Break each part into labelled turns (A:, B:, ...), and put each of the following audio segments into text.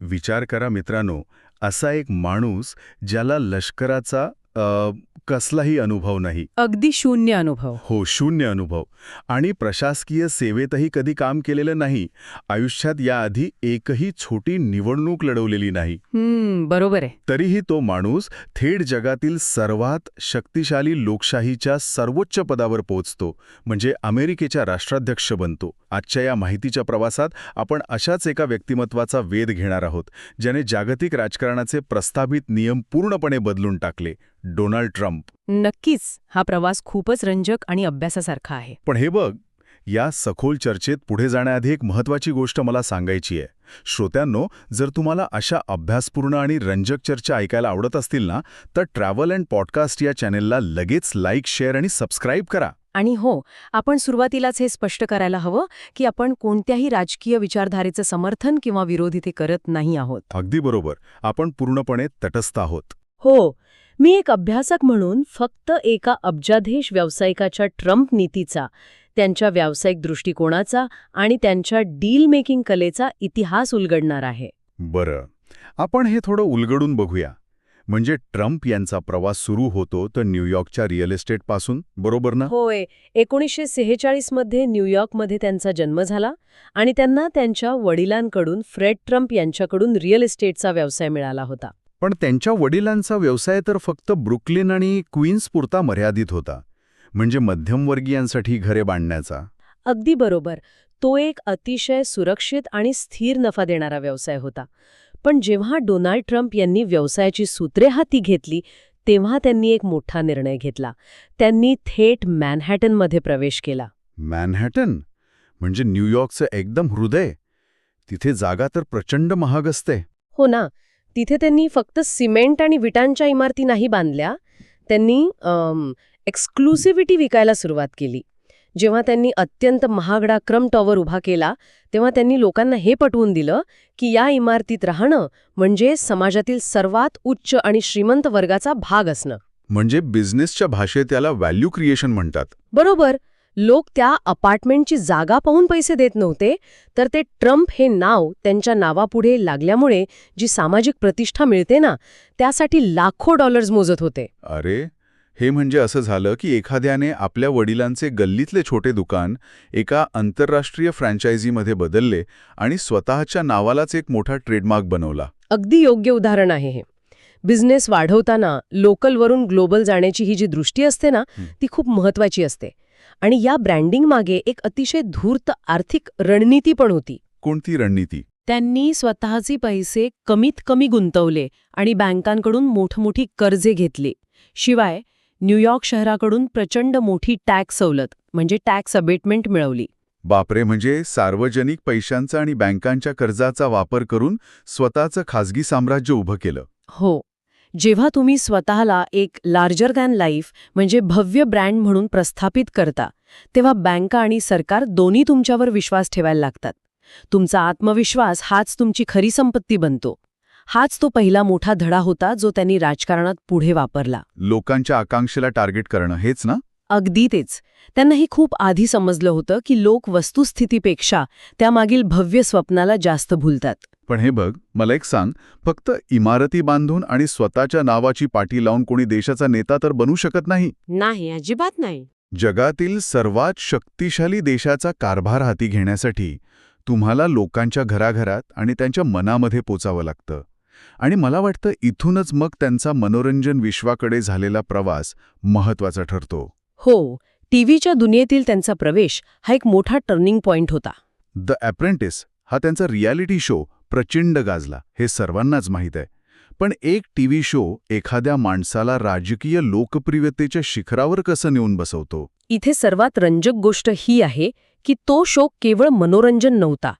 A: विचार करा मित्रांनो, असा एक माणूस ज्याला लष्कराचा कसलाही अनुभव नाही.
B: अगदी शून्य अनुभव.
A: हो, शून्य अनुभव. आणि प्रशासकीय सेवेतही कधी काम केलेलं नाही. आयुष्यात याआधी एकही छोटी निवडणूक लढवलेली नाही.
B: बरोबर आहे.
A: तरीही तो माणूस थेट जगातील सर्वात शक्तिशाली लोकशाहीच्या सर्वोच्च पदावर पोहोचतो, म्हणजे अमेरिकेच्या राष्ट्राध्यक्ष बनतो. आजच्या या माहितीच्या प्रवासात आपण अशाच एका व्यक्तिमत्वाचा वेध घेणार आहोत, ज्याने जागतिक राजकारणाचे प्रस्थापित नियम पूर्णपणे बदलून टाकले. Donald Trump.
B: नक्कीच हा प्रवास खूपच रंजक आणि अभ्यासासारखा आहे.
A: पण हे बघ, या सखोल चर्चेत पुढे जाण्याआधी एक महत्त्वाची गोष्ट मला सांगायची आहे. श्रोत्यांनो, जर तुम्हाला अशा अभ्यासपूर्ण आणि रंजक चर्चा ऐकायला आवडत असतील ना, तर ट्रॅव्हल अँड पॉडकास्ट या चॅनेलला लगेच लाईक, शेअर आणि सबस्क्राईब करा.
B: आणि हो, आपण सुरुवातीलाच हे स्पष्ट करायला हवं की आपण कोणत्याही राजकीय विचारधारेचं समर्थन किंवा विरोध इथे करत नाही आहोत.
A: अगदी बरोबर. आपण पूर्णपणे तटस्थ आहोत.
B: हो, मी एक अभ्यासक म्हणून फक्त एका अब्जाधीश व्यावसायिकाच्या ट्रम्प नीतीचा, त्यांच्या व्यावसायिक दृष्टिकोनाचा आणि त्यांच्या डील मेकिंग कलेचा इतिहास उलगडणार आहे.
A: बरं, आपण हे थोडं उलगडून बघूया. म्हणजे ट्रम्प यांचा प्रवास सुरू होतो तर न्यूयॉर्कच्या रिअल इस्टेटपासून, बरोबर ना?
B: होय. 1946 मध्ये न्यूयॉर्कमध्ये त्यांचा जन्म झाला आणि त्यांना त्यांच्या वडिलांकडून फ्रेड ट्रम्प यांच्याकडून रिअल इस्टेटचा व्यवसाय मिळाला होता.
A: पण त्यांच्या वडिलांचा व्यवसाय तर फक्त ब्रुकलिन आणि क्वीन्सपुरता मर्यादित होता, म्हणजे मध्यमवर्गीयांसाठी घरे बांधण्याचा.
B: अगदी बरोबर. तो एक अतिशय सुरक्षित आणि स्थिर नफा देणारा व्यवसाय होता. पण जेव्हा डोनाल्ड ट्रम्प यांनी व्यवसायाची सूत्रे हाती घेतली, तेव्हा त्यांनी एक मोठा निर्णय घेतला. त्यांनी थेट मॅनहॅटनमध्ये प्रवेश केला.
A: मॅनहॅटन म्हणजे न्यूयॉर्कचं एकदम हृदय. तिथे जागा तर प्रचंड महाग असते.
B: हो ना. तिथे त्यांनी फक्त सिमेंट आणि विटांच्या इमारती नाही बांधल्या, त्यांनी एक्सक्लुसिव्हिटी विकायला सुरुवात केली. जेव्हा त्यांनी अत्यंत महागडा क्रम टॉवर उभा केला, तेव्हा त्यांनी लोकांना हे पटवून दिलं की या इमारतीत राहणं म्हणजे समाजातील सर्वात उच्च आणि श्रीमंत वर्गाचा भाग असणं.
A: म्हणजे बिझनेसच्या भाषेत त्याला व्हॅल्यू क्रिएशन म्हणतात.
B: बरोबर. लोक त्या अपार्टमेंटची जागा पाहून पैसे देत नव्हते, तर ते ट्रम्प हे नाव त्यांच्या नावापुढे लागल्यामुळे जी सामाजिक प्रतिष्ठा मिळते ना, त्यासाठी लाखो डॉलर्स मोजत होते.
A: अरे, हे म्हणजे असं झालं की एखाद्याने आपल्या वडिलांचे गल्लीतले छोटे दुकान एका आंतरराष्ट्रीय फ्रँचायझीमध्ये बदलले आणि स्वतःच्या नावालाच एक मोठा ट्रेडमार्क बनवला.
B: अगदी योग्य उदाहरण आहे हे. बिझनेस वाढवताना लोकलवरून ग्लोबल जाण्याची ही जी दृष्टी असते ना, ती खूप महत्वाची असते. आणि या ब्रँडिंग मागे एक अतिशय धूर्त आर्थिक रणनीती पण होती.
A: कोणती रणनीती?
B: त्यांनी स्वतःचे पैसे कमीत कमी गुंतवले आणि बँकांकडून मोठमोठी कर्जे घेतली. शिवाय न्यूयॉर्क शहराकडून प्रचंड मोठी टॅक्स सवलत म्हणजे टॅक्स अबेटमेंट मिळवली.
A: बापरे, म्हणजे सार्वजनिक पैशांचा आणि बँकांच्या कर्जाचा वापर करून स्वतःचं खासगी साम्राज्य उभं केलं.
B: हो. जेव्हा तुम्ही स्वतःला एक लार्जर दॅन लाईफ म्हणजे भव्य ब्रँड म्हणून प्रस्थापित करता, तेव्हा बँका आणि सरकार दोन्ही तुमच्यावर विश्वास ठेवायला लागतात. तुमचा आत्मविश्वास हाच तुमची खरी संपत्ती बनतो. हाच तो पहिला मोठा धडा होता जो त्यांनी राजकारणात पुढे वापरला.
A: लोकांच्या आकांक्षेला टार्गेट करणं, हेच ना?
B: अगदी तेच. त्यांना हे खूप आधी समजलं होतं की लोक वस्तुस्थितीपेक्षा त्यामागील भव्य स्वप्नाला जास्त भुलतात.
A: पण हे बघ, मला एक सांग, फक्त इमारती बांधून आणि स्वतःच्या नावाची पाटी लावून कोणी देशाचा नेता तर बनू शकत नाही.
B: नाही, अजिबात नाही.
A: जगातील सर्वात शक्तिशाली देशाचा कारभार हाती घेण्यासाठी तुम्हाला लोकांच्या घराघरात आणि त्यांच्या मनामध्ये पोचावं लागतं. आणि मला वाटतं इथूनच मग त्यांचा मनोरंजन विश्वाकडे झालेला प्रवास महत्त्वाचा ठरतो.
B: हो, टीव्हीच्या दुनियेतील त्यांचा प्रवेश हा एक मोठा टर्निंग पॉइंट होता.
A: द अप्रेंटिस हा त्यांचा रियालिटी शो प्रचंड गाजला, हे सर्वांनाच माहीत आहे. पण एक टीव्ही शो एखाद्या माणसाला राजकीय लोकप्रियतेच्या शिखरावर कसं नेऊन बसवतो?
B: इथे सर्वात रंजक गोष्ट ही आहे की तो शो केवळ मनोरंजन नव्हता.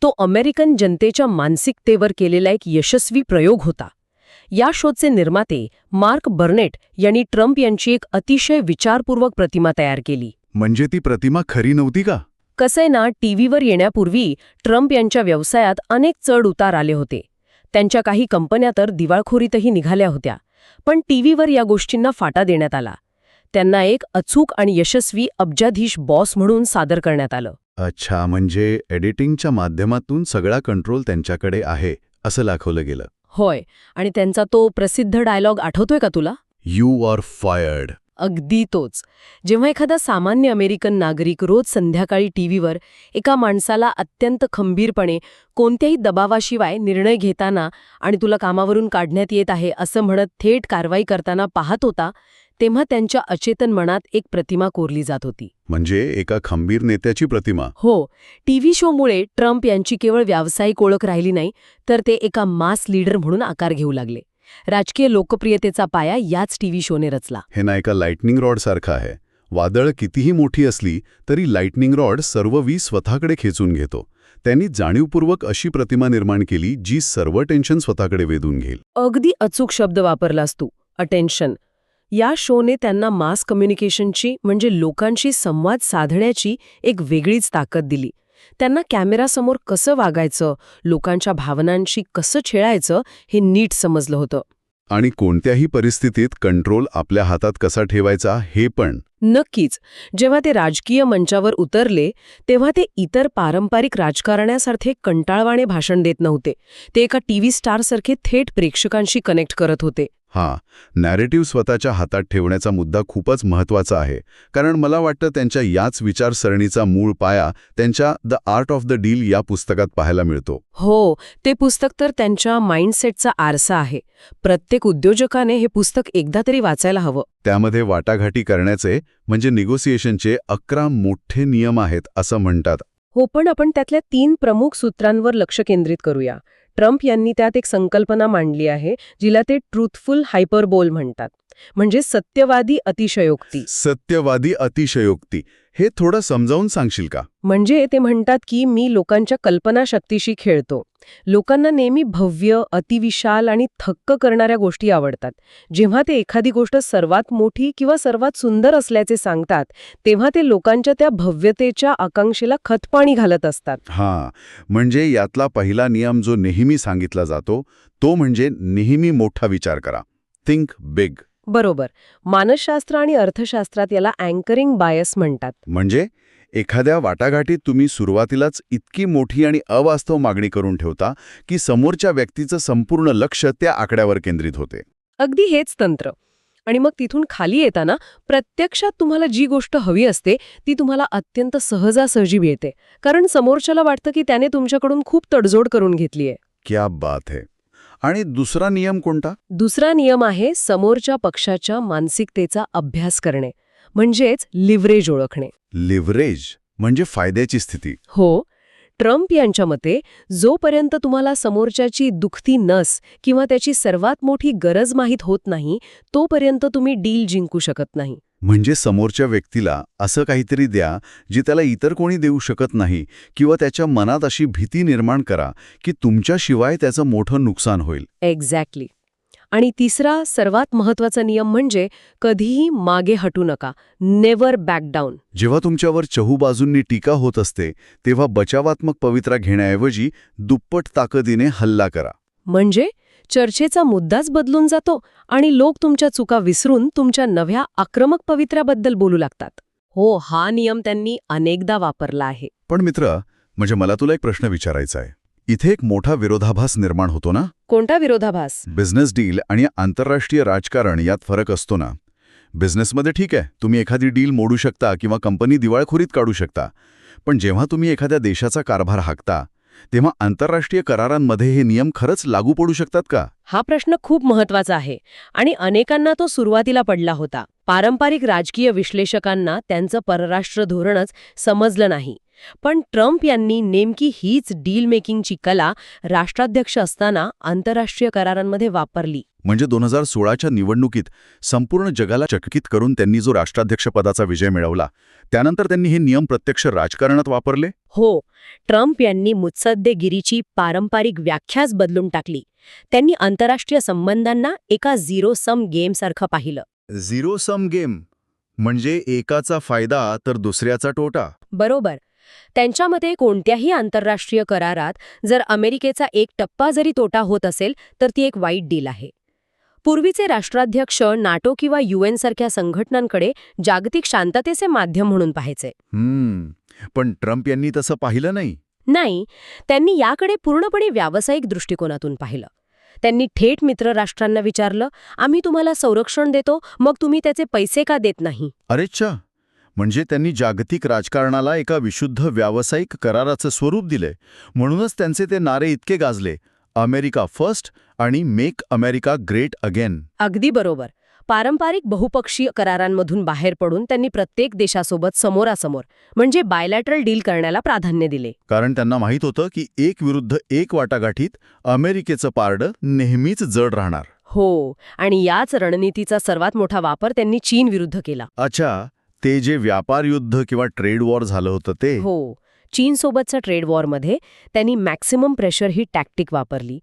B: तो अमेरिकन जनतेच्या मानसिकतेवर केलेला एक यशस्वी प्रयोग होता. या शोचे निर्माते मार्क बर्नेट यांनी ट्रम्प यांची एक अतिशय विचारपूर्वक प्रतिमा तयार केली.
A: म्हणजे ती प्रतिमा खरी नव्हती का?
B: कसंय ना, टीव्हीवर येण्यापूर्वी ट्रम्प यांच्या व्यवसायात अनेक चढ उतार आले होते. त्यांच्या काही कंपन्या तर दिवाळखोरीतही निघाल्या होत्या. पण टीव्हीवर या गोष्टींना फाटा देण्यात आला. त्यांना एक अचूक आणि यशस्वी अब्जाधीश बॉस म्हणून सादर करण्यात आलं.
A: अच्छा, म्हणजे एडिटिंगच्या माध्यमातून सगळा कंट्रोल त्यांच्याकडे आहे, असं दाखवलं गेलं.
B: होय, आणि त्यांचा तो प्रसिद्ध डायलॉग आठवतोय का तुला?
A: You are fired.
B: अगदी तोच. जेव्हा एखादा सामान्य अमेरिकन नागरिक रोज संध्याकाळी टीव्हीवर एका माणसाला अत्यंत खंबीरपणे कोणत्याही दबावाशिवाय निर्णय घेताना आणि तुला कामावरून काढण्यात येत आहे असं म्हणत थेट कारवाई करताना पाहत होता, तेव्हा त्यांच्या अचेतन मनात एक प्रतिमा कोरली जात होती.
A: म्हणजे एका खंबीर नेत्याची प्रतिमा.
B: हो, टीव्ही शोमुळे ट्रम्प यांची केवळ व्यावसायिक ओळख राहिली नाही, तर ते एका मास लीडर म्हणून आकार घेऊ लागले. राजकीय लोकप्रियतेचा पाया याच टीव्ही शोने रचला.
A: हे ना एका लाइटनिंग रॉड सारखं आहे. वादळ कितीही मोठी असली तरी लाइटनिंग रॉड सर्व वीज स्वतःकडे खेचून घेतो. त्यांनी जाणीवपूर्वक अशी प्रतिमा निर्माण केली जी सर्व टेन्शन स्वतःकडे वेधून घेईल.
B: अगदी अचूक शब्द वापरलास तू, अटेन्शन. या शोने त्यांना मास कम्युनिकेशनची म्हणजे लोकांशी संवाद साधण्याची एक वेगळीच ताकद दिली. त्यांना कॅमेरासमोर कसं वागायचं, लोकांच्या भावनांशी कसं खेळायचं हे नीट समजलं होतं.
A: आणि कोणत्याही परिस्थितीत कंट्रोल आपल्या हातात कसा ठेवायचा हे पण.
B: नक्कीच. जेव्हा ते राजकीय मंचावर उतरले तेव्हा ते इतर पारंपरिक राजकारण्यासारखे कंटाळवाणे भाषण देत नव्हते. ते एका टीव्ही स्टारसारखे थेट प्रेक्षकांशी कनेक्ट करत होते.
A: नॅरेटिव्ह स्वतःच्या हातात ठेवण्याचा मुद्दा खूपच महत्त्वाचा आहे. कारण मला वाटतं त्यांच्या याच विचारसरणीचा मूळ पाया त्यांच्या the art of the deal या पुस्तकात पाहायला मिळतो.
B: हो, ते पुस्तक तर त्यांच्या माइंडसेटचा आरसा आहे. प्रत्येक उद्योजकाने हे पुस्तक एकदा तरी वाचायला हवं.
A: त्यामध्ये वाटाघाटी करण्याचे म्हणजे निगोसिएशनचे 11 मोठे नियम आहेत असं म्हणतात.
B: हो, पण आपण त्यातल्या 3 प्रमुख सूत्रांवर लक्ष केंद्रित करूया. ट्रम्प यांनी त्यात एक संकल्पना मांडली आहे, जिला ते ट्रूथफुल हायपरबोल म्हणतात. म्हणजे सत्यवादी अतिशयोक्ती.
A: सत्यवादी अतिशयोक्ती हे थोडं समजावून सांगशील का?
B: म्हणजे ते म्हणतात की मी लोकांच्या कल्पनाशक्तीशी खेळतो. लोकांना नेहमी भव्य, अतिविशाल आणि थक्क करणाऱ्या गोष्टी आवडतात. जेव्हा ते एखादी गोष्ट सर्वात मोठी किंवा सर्वात सुंदर असल्याचे सांगतात, तेव्हा ते लोकांच्या त्या भव्यतेच्या आकांक्षेला खतपाणी घालत असतात.
A: म्हणजे यातला पहिला नियम जो नेहमी सांगितला जातो तो म्हणजे नेहमी मोठा विचार करा. Think big.
B: बरोबर. मानसशास्त्र आणि अर्थशास्त्रात याला अँकरिंग बायस म्हणतात.
A: म्हणजे एखाद्या वाटाघाटीत तुम्ही सुरुवातीलाच इतकी मोठी आणि अवास्तव मागणी करून ठेवता की समोरच्या व्यक्तीचं संपूर्ण लक्ष त्या आकड्यावर केंद्रित होते.
B: अगदी हेच तंत्र. आणि मग तिथून खाली येताना प्रत्यक्षात तुम्हाला जी गोष्ट हवी असते ती तुम्हाला अत्यंत सहजासहजी मिळते. कारण समोरच्याला वाटतं की त्याने तुमच्याकडून खूप तडजोड करून घेतलीये.
A: क्या बात है. आणि दुसरा नियम कोणता?
B: दुसरा नियम आहे समोरच्या पक्षाच्या मानसिकतेचा अभ्यास करणे, म्हणजेच लिव्हरेज ओळखणे.
A: लिव्हरेज म्हणजे फायद्याची स्थिती.
B: हो. ट्रम्प यांच्या मते जोपर्यंत तुम्हाला समोरच्याची दुखती नस किंवा त्याची सर्वात मोठी गरज माहीत होत नाही, तोपर्यंत तुम्ही डील जिंकू शकत नाही.
A: म्हणजे समोरच्या व्यक्तीला असं काहीतरी द्या जे त्याला इतर कोणी देऊ शकत नाही किंवा त्याच्या मनात अशी भीती निर्माण करा की तुमच्याशिवाय त्याचं मोठं नुकसान होईल.
B: एक्झॅक्टली. आणि तिसरा सर्वात महत्त्वाचा नियम म्हणजे कधीही मागे हटू नका. Never back down.
A: जेव्हा तुमच्यावर चहूबाजूंनी टीका होत असते तेव्हा बचावात्मक पवित्रा घेण्याऐवजी दुप्पट ताकदीने हल्ला करा.
B: म्हणजे चर्चेचा मुद्दाच बदलून जातो आणि लोक तुमच्या चुका विसरून तुमच्या नव्या आक्रमक पवित्र्याबद्दल बोलू लागतात. हो, हा नियम त्यांनी अनेकदा वापरला आहे.
A: पण मित्र, म्हणजे मला तुला एक प्रश्न विचारायचा आहे. इथे एक मोठा विरोधाभास निर्माण होतो ना?
B: कोणता विरोधाभास?
A: बिझनेस डील आणि आंतरराष्ट्रीय राजकारण यात फरक असतो ना? बिझनेसमध्ये ठीक आहे, तुम्ही एखादी डील मोडू शकता किंवा कंपनी दिवाळखोरीत काढू शकता. पण जेव्हा तुम्ही एखाद्या देशाचा कारभार हाकता तेव्हा आंतरराष्ट्रीय करारांमध्ये हे नियम खरंच लागू पडू शकतात का?
B: हा प्रश्न खूप महत्वाचा आहे आणि अनेकांना तो सुरुवातीला पडला होता. पारंपरिक राजकीय विश्लेषकांना त्यांचं परराष्ट्र धोरणच समजलं नाही. पण ट्रम्प यांनी नेमकी हीच डील मेकिंगची कला राष्ट्राध्यक्ष असताना आंतरराष्ट्रीय करारांमध्ये वापरली.
A: म्हणजे 2016च्या निवडणुकीत संपूर्ण जगाला चकित करून त्यांनी जो राष्ट्राध्यक्षपदाचा विजय मिळवला त्यानंतर त्यांनी हे नियम प्रत्यक्ष राजकारणात वापरले.
B: हो, ट्रम्प यांनी मुत्सद्देगिरीची पारंपरिक व्याख्याच बदलून टाकली. त्यांनी आंतरराष्ट्रीय संबंधांना एका झिरो सम गेमसारखं पाहिलं.
A: झिरो सम गेम म्हणजे एकाचा फायदा तर दुसऱ्याचा तोटा.
B: बरोबर. त्यांच्या मते कोणत्याही आंतरराष्ट्रीय करारात जर अमेरिकेचा एक टप्पा जरी तोटा होत असेल तर ती एक वाईट डील आहे. पूर्वीचे राष्ट्राध्यक्ष नाटो किंवा UN सारख्या संघटनांकडे जागतिक शांततेचे माध्यम म्हणून पाहायचे.
A: पण ट्रम्प यांनी तसं पाहिलं नाही.
B: नाही, त्यांनी याकडे पूर्णपणे व्यावसायिक दृष्टिकोनातून पाहिलं. त्यांनी थेट मित्रराष्ट्रांना विचारलं, आम्ही तुम्हाला संरक्षण देतो, मग तुम्ही त्याचे पैसे का देत नाही?
A: अरेच्छा, म्हणजे त्यांनी जागतिक राजकारणाला एका विशुद्ध व्यावसायिक कराराचं स्वरूप दिलंय. म्हणूनच त्यांचे ते नारे इतके गाजले, अमेरिका फर्स्ट आणि मेक अमेरिका ग्रेट अगेन.
B: अगदी बरोबर. पारंपरिक बहुपक्षीय करारांमधून बाहेर पडून त्यांनी प्रत्येक देशासोबत समोरासमोर म्हणजे बायलॅटरल डील करण्याला प्राधान्य दिले.
A: कारण त्यांना माहीत होतं की एक विरुद्ध एक वाटाघाटीत अमेरिकेचं पारडं नेहमीच जड राहणार.
B: हो, आणि याच रणनीतीचा सर्वात मोठा वापर त्यांनी चीन विरुद्ध केला.
A: अच्छा, ते जे व्यापार युद्ध किंवा ट्रेड वॉर झालं होतं ते?
B: हो, चीनसोबतच्या ट्रेड वॉरमध्ये त्यांनी मॅक्सिमम प्रेशर ही टॅक्टिक वापरली.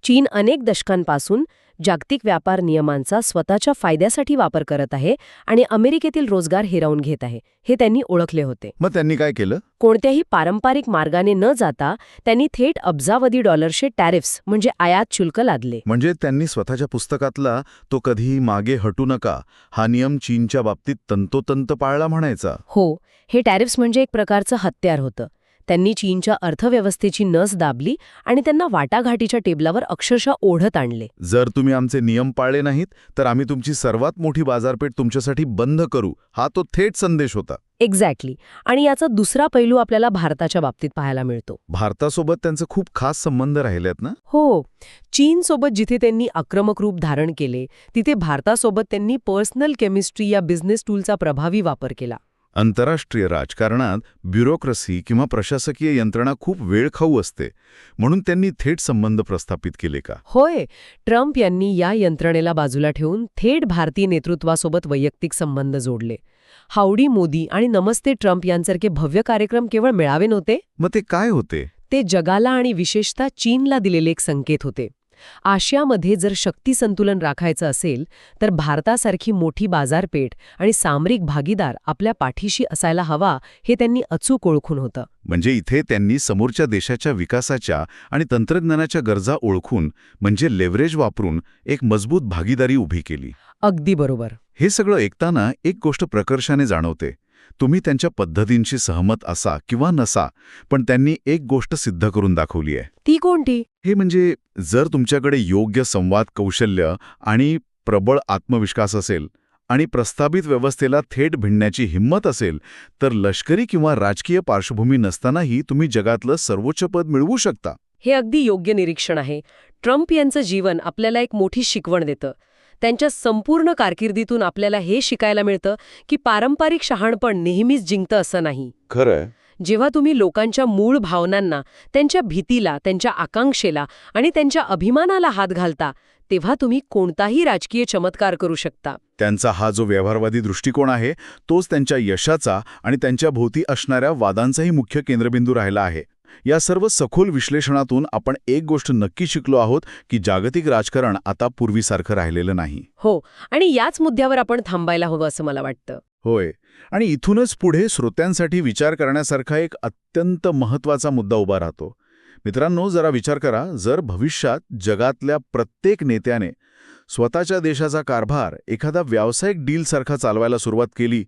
B: चीन अनेक दशकांपासून जागतिक व्यापार नियमांचा स्वतःच्या फायद्यासाठी वापर करत आहे आणि अमेरिकेतील रोजगार हिरावून घेत आहे, हे त्यांनी ओळखले होते.
A: मग त्यांनी काय केलं?
B: कोणत्याही पारंपरिक मार्गाने न जाता त्यांनी थेट अब्जावधी डॉलर्सचे टॅरिफ्स म्हणजे आयात शुल्क लादले.
A: म्हणजे त्यांनी स्वतःच्या पुस्तकातला तो कधीही मागे हटू नका हा नियम चीनच्या बाबतीत तंतोतंत पाळला म्हणायचा.
B: हो, हे टॅरिफ्स म्हणजे एक प्रकारचं हत्यार होतं. त्यांनी चीनच्या अर्थव्यवस्थेची नस दाबली आणि त्यांना वाटाघाटीच्या टेबलावर अक्षरशः ओढत आणले.
A: जर तुम्ही आमचे नियम पाळले नाहीत तर आम्ही तुमची सर्वात मोठी बाजारपेठ तुमच्यासाठी बंद करू, हा तो थेट संदेश होता.
B: एक्झॅक्टली. आणि याचा दुसरा पैलू आपल्याला भारताच्या बाबतीत पाहायला मिळतो.
A: भारतासोबत त्यांचे खूप खास संबंध राहिलेत ना?
B: हो, चीनसोबत जिथे त्यांनी आक्रमक रूप धारण केले, तिथे भारतासोबत त्यांनी पर्सनल केमिस्ट्री या बिझनेस टूलचा प्रभावी वापर केला.
A: आंतरराष्ट्रीय राजकारणात ब्युरोक्रेसी किंवा प्रशासकीय यंत्रणा खूप वेळखाऊ असते, म्हणून त्यांनी थेट संबंध प्रस्थापित केले का?
B: होय, ट्रम्प यांनी या यंत्रणेला बाजूला ठेवून थेट भारतीय नेतृत्वासोबत वैयक्तिक संबंध जोडले. हाऊडी मोदी आणि नमस्ते ट्रम्प यांसारखे भव्य कार्यक्रम केवळ मेळावे नव्हते.
A: मग ते काय होते?
B: ते जगाला आणि विशेषतः चीनला दिलेले एक संकेत होते. आशियामध्ये जर शक्ती संतुलन राखायचं असेल तर भारतासारखी मोठी बाजारपेठ आणि सामरिक भागीदार आपल्या पाठीशी असायला हवा, हे त्यांनी अचूक ओळखून होतं.
A: म्हणजे इथे त्यांनी समोरच्या देशाच्या विकासाच्या आणि तंत्रज्ञानाच्या गरजा ओळखून म्हणजे लेव्हरेज वापरून एक मजबूत भागीदारी उभी केली.
B: अगदी बरोबर.
A: हे सगळं ऐकताना एक गोष्ट प्रकर्षाने जाणवते. तुम्ही त्यांच्या पद्धतींशी सहमत असा किंवा नसा, पण त्यांनी एक गोष्ट सिद्ध करून दाखवली आहे.
B: ती कोणती?
A: हे म्हणजे जर तुमच्याकडे योग्य संवाद कौशल्य आणि प्रबळ आत्मविश्वास असेल आणि प्रस्थापित व्यवस्थेला थेट भिडण्याची हिंमत असेल तर लष्करी किंवा राजकीय पार्श्वभूमी नसतानाही तुम्ही जगातलं सर्वोच्च पद मिळवू शकता.
B: हे अगदी योग्य निरीक्षण आहे. ट्रम्प यांचं जीवन आपल्याला एक मोठी शिकवण देतं. त्यांच्या संपूर्ण कारकिर्दीतून आपल्याला हे शिकायला मिळतं की पारंपरिक शहाणपण नेहमीच जिंकतं असं नाही.
A: खरंय.
B: जेव्हा तुम्ही लोकांच्या मूळ भावनांना, त्यांच्या भीतीला, त्यांच्या आकांक्षेला आणि त्यांच्या अभिमानाला हात घालता, तेव्हा तुम्ही कोणताही राजकीय चमत्कार करू शकता.
A: त्यांचा हा जो व्यवहारवादी दृष्टिकोन आहे तोच त्यांच्या यशाचा आणि त्यांच्या भोवती असणाऱ्या वादांचाही मुख्य केंद्रबिंदू राहिला आहे. या सर्व सखोल विश्लेषणातून आपण एक गोष्ट नक्की शिकलो आहोत की जागतिक राजकारण आता पूर्वीसारखं राहिलेलं नाही.
B: हो, आणि याच मुद्द्यावर आपण थांबायला हवं असं मला वाटतं.
A: होय, आणि इथूनच पुढे श्रोत्यांसाठी विचार करण्यासारखा एक अत्यंत महत्त्वाचा मुद्दा उभा राहतो. मित्रांनो, जरा विचार करा, जर भविष्यात जगातल्या प्रत्येक नेत्याने स्वतःच्या देशाचा कारभार एखादा व्यावसायिक डीलसारखा चालवायला सुरुवात केली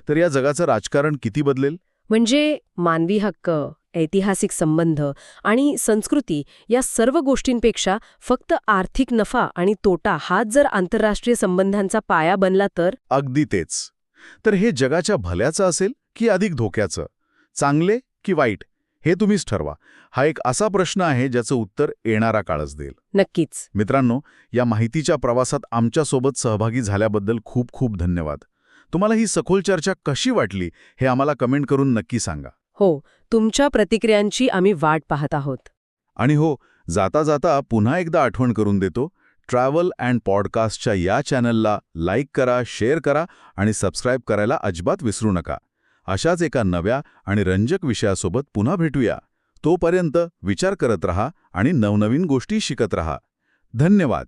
A: तर या जगाचं राजकारण किती बदलेल?
B: म्हणजे मानवी हक्क, ऐतिहासिक संबंध आणि संस्कृती या सर्व गोष्टींपेक्षा फक्त आर्थिक नफा आणि तोटा हाच जर आंतरराष्ट्रीय संबंधांचा पाया बनला तर?
A: अगदी तेच. तर हे जगाच्या भल्याचं असेल की अधिक धोक्याचं? चांगले की वाईट? हे तुम्हीच ठरवा. हा एक असा प्रश्न आहे ज्याचं उत्तर येणारा काळच देईल.
B: नक्कीच.
A: मित्रांनो, या माहितीच्या प्रवासात आमच्यासोबत सहभागी झाल्याबद्दल खूप खूप धन्यवाद. तुम्हाला ही सखोल चर्चा कशी वाटली हे आम्हाला कमेंट करून नक्की सांगा.
B: हो, तुमच्या प्रतिक्रियांची आम्ही वाट पाहत आहोत.
A: आणि हो, जाता जाता पुन्हा एकदा आठवण करून देतो, ट्रॅव्हल अँड पॉडकास्टच्या या चॅनलला लाईक करा, शेअर करा आणि सबस्क्राईब करायला अजिबात विसरू नका. अशाच एका नव्या आणि रंजक विषयासोबत पुन्हा भेटूया. तोपर्यंत विचार करत रहा आणि नवनवीन गोष्टी शिकत रहा. धन्यवाद.